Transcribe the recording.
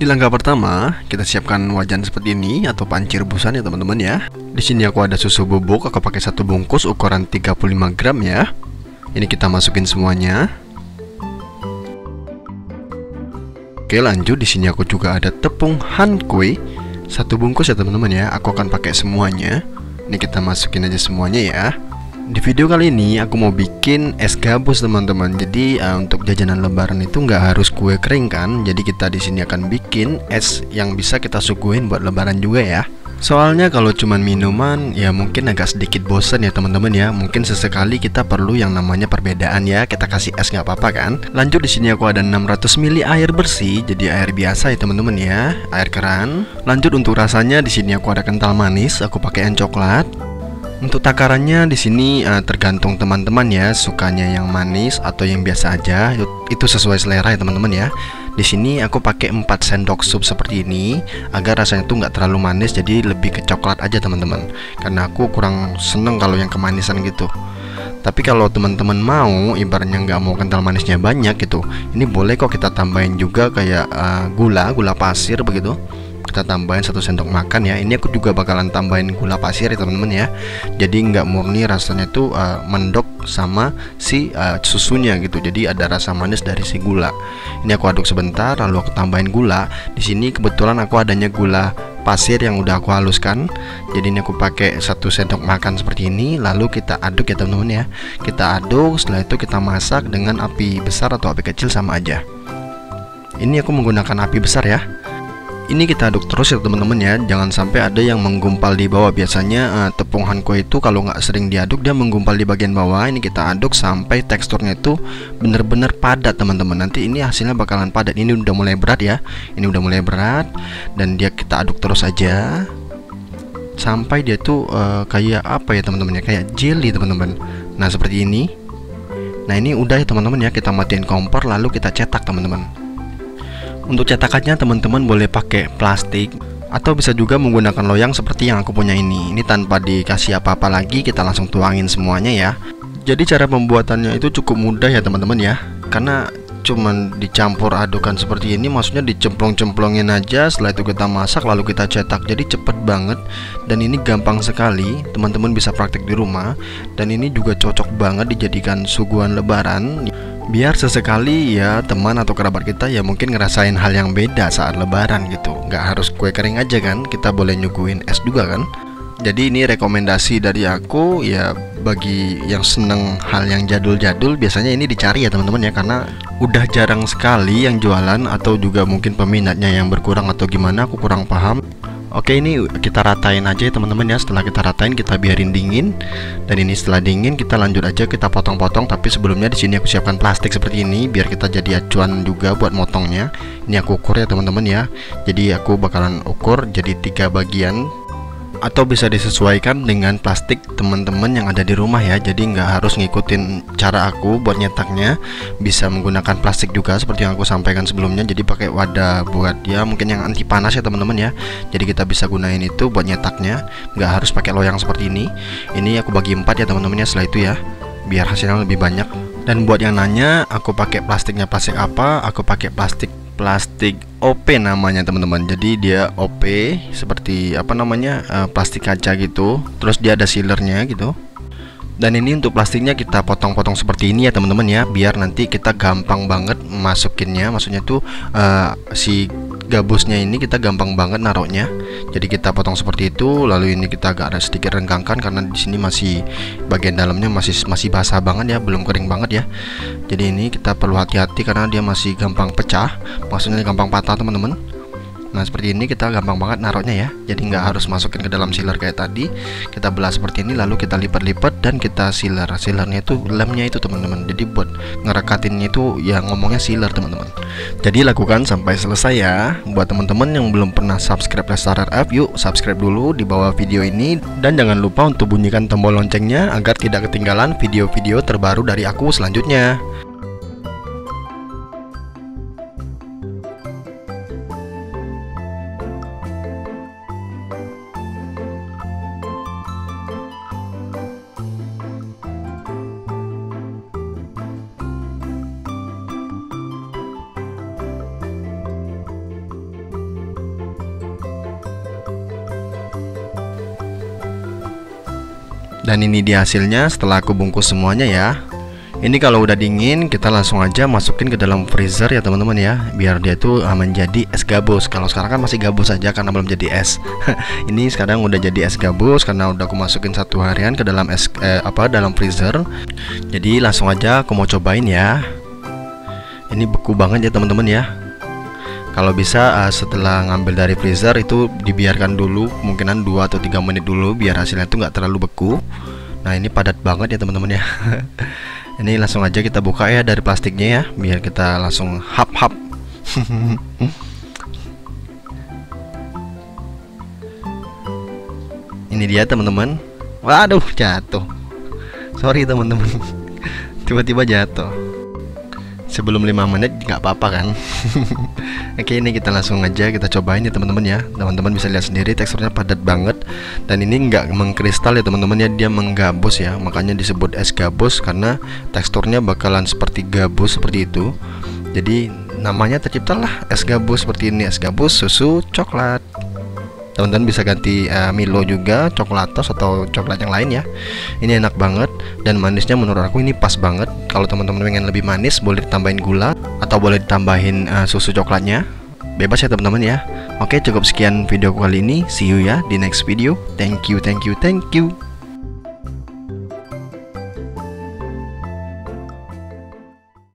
Di langkah pertama, kita siapkan wajan seperti ini atau panci rebusan ya teman-teman ya. Di sini aku ada susu bubuk, aku pakai 1 bungkus ukuran 35 gram ya. Ini kita masukin semuanya. Oke, lanjut di sini aku juga ada tepung han kue 1 bungkus ya teman-teman ya. Aku akan pakai semuanya. Ini kita masukin aja semuanya ya. Di video kali ini aku mau bikin es gabus teman-teman. Jadi untuk jajanan lebaran itu nggak harus kue kering kan. Jadi kita di sini akan bikin es yang bisa kita suguhin buat lebaran juga ya. Soalnya kalau cuman minuman ya mungkin agak sedikit bosen ya teman-teman ya. Mungkin sesekali kita perlu yang namanya perbedaan ya. Kita kasih es nggak apa-apa kan. Lanjut di sini aku ada 600 ml air bersih. Jadi air biasa ya teman-teman ya. Air keran. Lanjut untuk rasanya di sini aku ada kental manis. Aku pakai coklat. Untuk takarannya di sini tergantung teman-teman ya, sukanya yang manis atau yang biasa aja. Itu sesuai selera ya teman-teman ya. Di sini aku pakai 4 sendok sup seperti ini agar rasanya tuh nggak terlalu manis, jadi lebih ke coklat aja teman-teman. Karena aku kurang seneng kalau yang kemanisan gitu. Tapi kalau teman-teman mau, ibaratnya nggak mau kental manisnya banyak gitu, ini boleh kok kita tambahin juga kayak gula pasir begitu. Kita tambahin 1 sendok makan ya. Ini aku juga bakalan tambahin gula pasir ya teman-teman ya. Jadi nggak murni rasanya tuh mendok sama si susunya gitu. Jadi ada rasa manis dari si gula. Ini aku aduk sebentar lalu aku tambahin gula. Di sini kebetulan aku adanya gula pasir yang udah aku haluskan. Jadi ini aku pakai 1 sendok makan seperti ini. Lalu kita aduk ya teman-teman ya. Kita aduk, setelah itu kita masak dengan api besar atau api kecil sama aja. Ini aku menggunakan api besar ya. Ini kita aduk terus ya teman-teman ya. Jangan sampai ada yang menggumpal di bawah. Biasanya tepung hanko itu kalau nggak sering diaduk dia menggumpal di bagian bawah. Ini kita aduk sampai teksturnya itu bener-bener padat teman-teman. Nanti ini hasilnya bakalan padat. Ini udah mulai berat ya. Ini udah mulai berat. Dan dia kita aduk terus aja sampai dia tuh kayak apa ya teman-teman ya, kayak jelly teman-teman. Nah seperti ini. Nah ini udah ya teman-teman ya. Kita matiin kompor lalu kita cetak teman-teman. Untuk cetakannya teman-teman boleh pakai plastik atau bisa juga menggunakan loyang seperti yang aku punya ini. Ini tanpa dikasih apa-apa lagi, kita langsung tuangin semuanya ya. Jadi cara pembuatannya itu cukup mudah ya teman-teman ya. Karena cuman dicampur adukan seperti ini, maksudnya dicemplong-cemplongin aja. Setelah itu kita masak lalu kita cetak. Jadi cepet banget dan ini gampang sekali. Teman-teman bisa praktek di rumah. Dan ini juga cocok banget dijadikan suguhan lebaran. Biar sesekali ya teman atau kerabat kita ya mungkin ngerasain hal yang beda saat lebaran gitu. Nggak harus kue kering aja kan, kita boleh nyuguhin es juga kan. Jadi ini rekomendasi dari aku ya, bagi yang seneng hal yang jadul-jadul biasanya ini dicari ya teman-teman ya. Karena udah jarang sekali yang jualan atau juga mungkin peminatnya yang berkurang atau gimana, aku kurang paham. Oke, ini kita ratain aja ya teman-teman ya. Setelah kita ratain kita biarin dingin. Dan ini setelah dingin kita lanjut aja kita potong-potong. Tapi sebelumnya di sini aku siapkan plastik seperti ini biar kita jadi acuan juga buat motongnya. Ini aku ukur ya teman-teman ya. Jadi aku bakalan ukur jadi 3 bagian. Atau bisa disesuaikan dengan plastik teman-teman yang ada di rumah ya. Jadi nggak harus ngikutin cara aku buat nyetaknya. Bisa menggunakan plastik juga seperti yang aku sampaikan sebelumnya. Jadi pakai wadah buat ya mungkin yang anti panas ya teman-teman ya. Jadi kita bisa gunain itu buat nyetaknya. Nggak harus pakai loyang seperti ini. Ini aku bagi 4 ya teman-teman ya. Setelah itu ya, biar hasilnya lebih banyak. Dan buat yang nanya aku pakai plastiknya plastik apa, aku pakai plastik OP namanya teman-teman. Jadi dia OP seperti apa namanya, plastik kaca gitu. Terus dia ada sealernya gitu. Dan ini untuk plastiknya kita potong-potong seperti ini ya teman-teman ya, biar nanti kita gampang banget masukinnya. Maksudnya tuh si gabusnya ini kita gampang banget naruhnya. Jadi kita potong seperti itu, lalu ini kita agak ada sedikit renggangkan karena di sini masih bagian dalamnya masih basah banget ya, belum kering banget ya. Jadi ini kita perlu hati-hati karena dia masih gampang pecah, maksudnya gampang patah teman-teman. Nah seperti ini kita gampang banget naruhnya ya. Jadi nggak harus masukin ke dalam sealer kayak tadi. Kita belah seperti ini lalu kita lipat-lipat dan kita sealer. Sealernya itu lemnya itu teman-teman. Jadi buat ngerekatinnya itu ya ngomongnya sealer teman-teman. Jadi lakukan sampai selesai ya. Buat teman-teman yang belum pernah subscribe Lestarer App, yuk subscribe dulu di bawah video ini. Dan jangan lupa untuk bunyikan tombol loncengnya agar tidak ketinggalan video-video terbaru dari aku selanjutnya. Dan ini dia hasilnya setelah aku bungkus semuanya ya. Ini kalau udah dingin kita langsung aja masukin ke dalam freezer ya teman-teman ya, biar dia tuh menjadi es gabus. Kalau sekarang kan masih gabus aja karena belum jadi es. Ini sekarang udah jadi es gabus karena udah aku masukin 1 harian ke dalam dalam freezer. Jadi langsung aja aku mau cobain ya. Ini beku banget ya teman-teman ya. Kalau bisa setelah ngambil dari freezer itu dibiarkan dulu kemungkinan 2 atau 3 menit dulu biar hasilnya tuh nggak terlalu beku. Nah ini padat banget ya teman-teman ya. Ini langsung aja kita buka ya dari plastiknya ya, biar kita langsung hap-hap. Ini dia teman-teman. Waduh, jatuh. Sorry teman-teman. Tiba-tiba jatuh. Sebelum 5 menit nggak apa-apa kan. Oke, ini kita langsung aja kita cobain ya teman-teman ya. Teman-teman bisa lihat sendiri teksturnya padat banget. Dan ini nggak mengkristal ya teman-teman ya, dia menggabus ya. Makanya disebut es gabus karena teksturnya bakalan seperti gabus seperti itu. Jadi namanya terciptalah es gabus seperti ini, es gabus susu coklat. Teman-teman bisa ganti Milo juga, coklatos atau coklat yang lain ya. Ini enak banget dan manisnya menurut aku ini pas banget. Kalau teman-teman pengen lebih manis boleh ditambahin gula atau boleh ditambahin susu coklatnya. Bebas ya teman-teman ya. Oke, cukup sekian video kali ini. See you ya di next video. Thank you.